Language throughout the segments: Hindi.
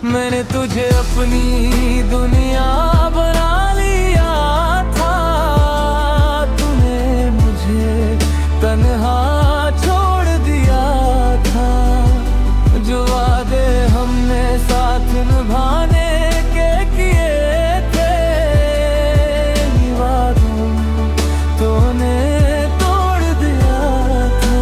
मैंने तुझे अपनी दुनिया बना लिया था, तूने मुझे तन्हा छोड़ दिया था। जो वादे हमने साथ निभाने के किए थे, वादों तूने तोड़ दिया था।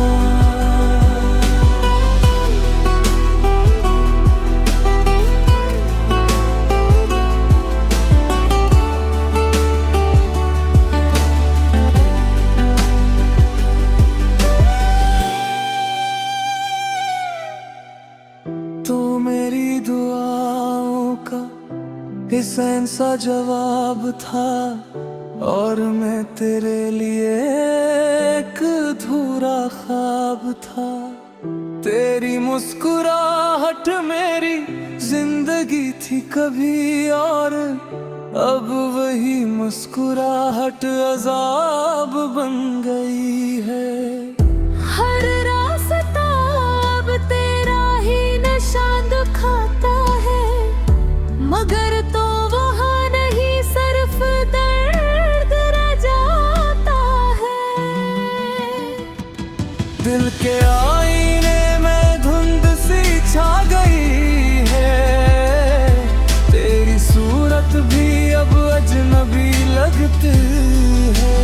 तू मेरी दुआओं का हिस्सा सा जवाब था, और मैं तेरे लिए एक अधूरा ख्वाब था। तेरी मुस्कुराहट मेरी जिंदगी थी कभी, और अब वही मुस्कुराहट अजाब बन गई है। हर रास्ता अब तेरा ही निशान दिखाता है, मगर तो वहाँ नहीं सिर्फ दर्द रह जाता है। दिल के आईने में धुंध सी छा गई है, तेरी सूरत भी अब अजनबी लगती है।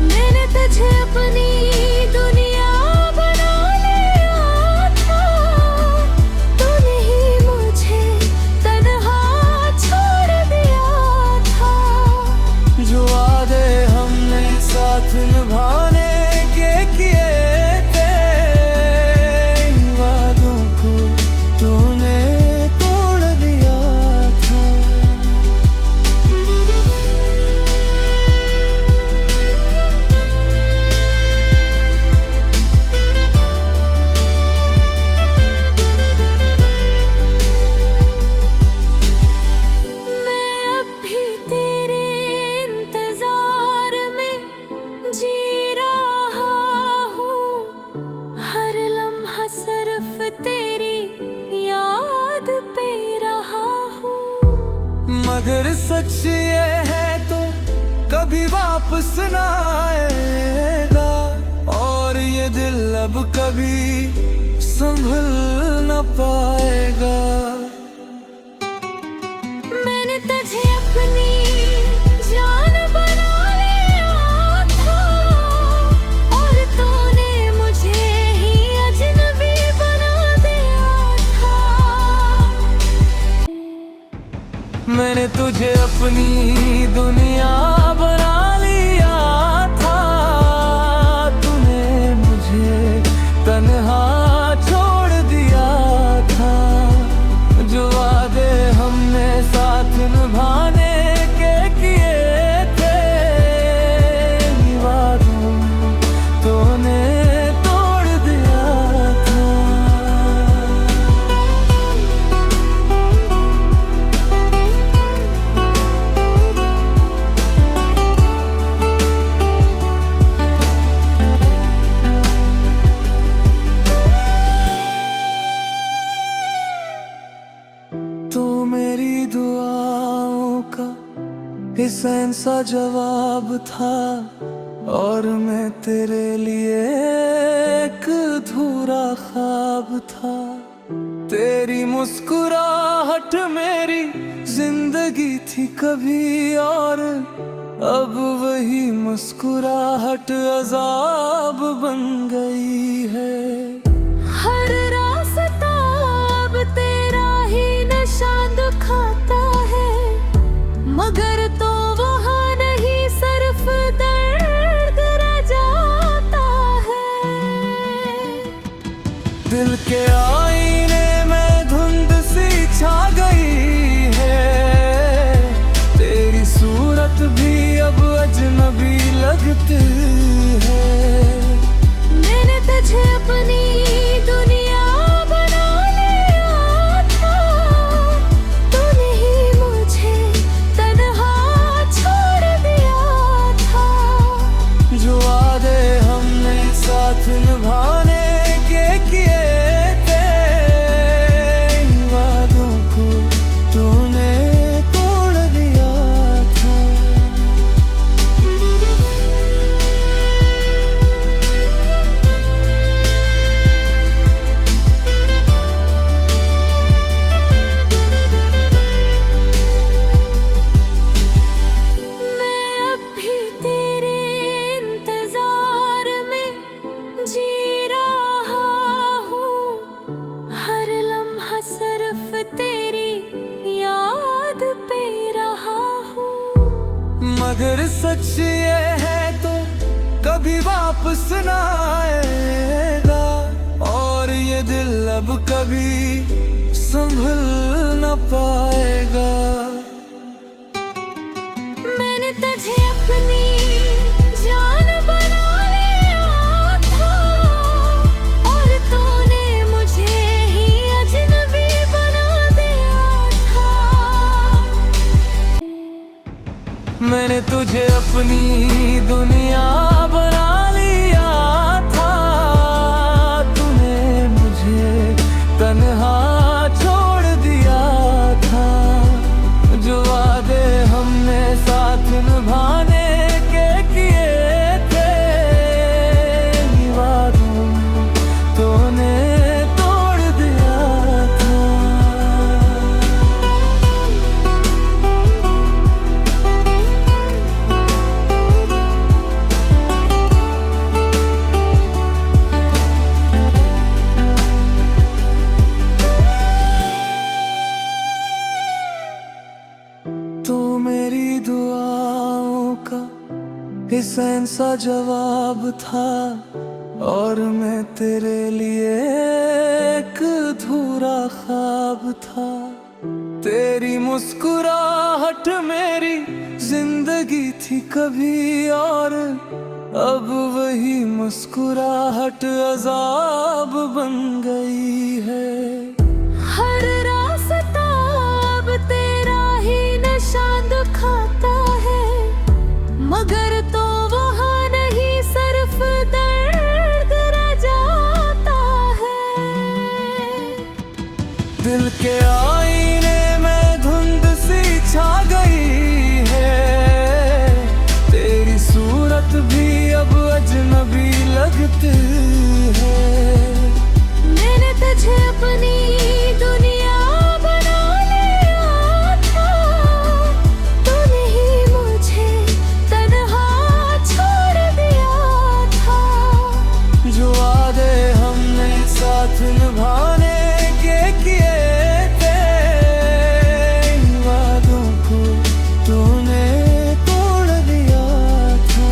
मैंने तुझे अपनी दुनिया बना लिया था, तूने ही मुझे तन्हा छोड़ दिया था। जो वादे हमने साथ निभाने के किए थे, वादों को तूने तोड़ दिया था। मैं अब भी तेरे इंतजार में जी रहा हूँ, हर लम्हा सिर्फ तेरी याद पे रहा हूँ। मगर सच ये है तो कभी वापस ना आएगा, और ये दिल अब कभी संभल न पाएगा। मैंने तुझे अपनी जान बना लिया था, और तूने मुझे ही अजनबी बना दिया था। मैंने तुझे अपनी दुनिया बना लिया था, तूने मुझे तन्हा छोड़ दिया था। जो वादे हमने साथ निभाने के किए थे, वादों तूने तोड़ दिया था। तू मेरी दुआओं का हिस्सा सा जवाब था, और मैं तेरे लिए एक अधूरा ख्वाब था। तेरी मुस्कुराहट मेरी जिंदगी थी कभी, और अब वही मुस्कुराहट अजाब बन गई है। हर रास्ता अब तेरा ही निशान दिखाता है, मगर तो वहाँ नहीं सिर्फ दर्द रह जाता है। दिल के आईने में धुंध सी छा गई है, तेरी सूरत भी अब अजनबी लगती है। मैंने तुझे अपनी दुनिया बना लिया था, तूने ही मुझे तन्हा छोड़ दिया था। जो वादे हमने साथ निभाने के किए थे, तेरी याद पे रहा हूँ। मगर सच ये है तो कभी वापस ना आएगा, और ये दिल अब कभी संभल न पाएगा। मैंने तुझे अपनी जान बना लिया था, और तूने मुझे ही अजनबी बना दिया था। मैंने तुझे अपनी दुनिया बना लिया था, तूने मुझे तन्हा छोड़ दिया था। जो वादे हमने साथ निभाने के किए थे, वादों तूने तोड़ दिया था। तो मेरी दुआओं का हिस्सा सा जवाब था, और मैं तेरे लिए एक अधूरा ख्वाब था। तेरी मुस्कुराहट मेरी जिंदगी थी कभी, और अब वही मुस्कुराहट अजाब बन गई है। हर रास्ता अब तेरा ही निशान दिखाता है, मगर तो वहाँ नहीं सिर्फ दर्द रह जाता है। दिल के आईने में धुंध सी छा गई है, तेरी सूरत भी अब अजनबी लगती है। मैंने तुझे अपनी दुनिया बना लिया था, तूने ही मुझे तन्हा छोड़ दिया था। जो वादे हमने साथ निभाने के किए थे, इन वादों को तूने तोड़ दिया था।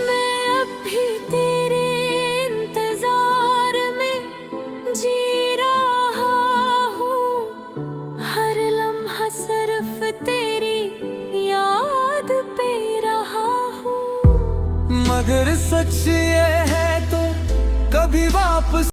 मैं अब भी तेरे इंतजार में जी रहा हूँ, हर लम्हा सिर्फ तेरी याद पे रहा हूँ। मगर सच ये है तो कभी वापस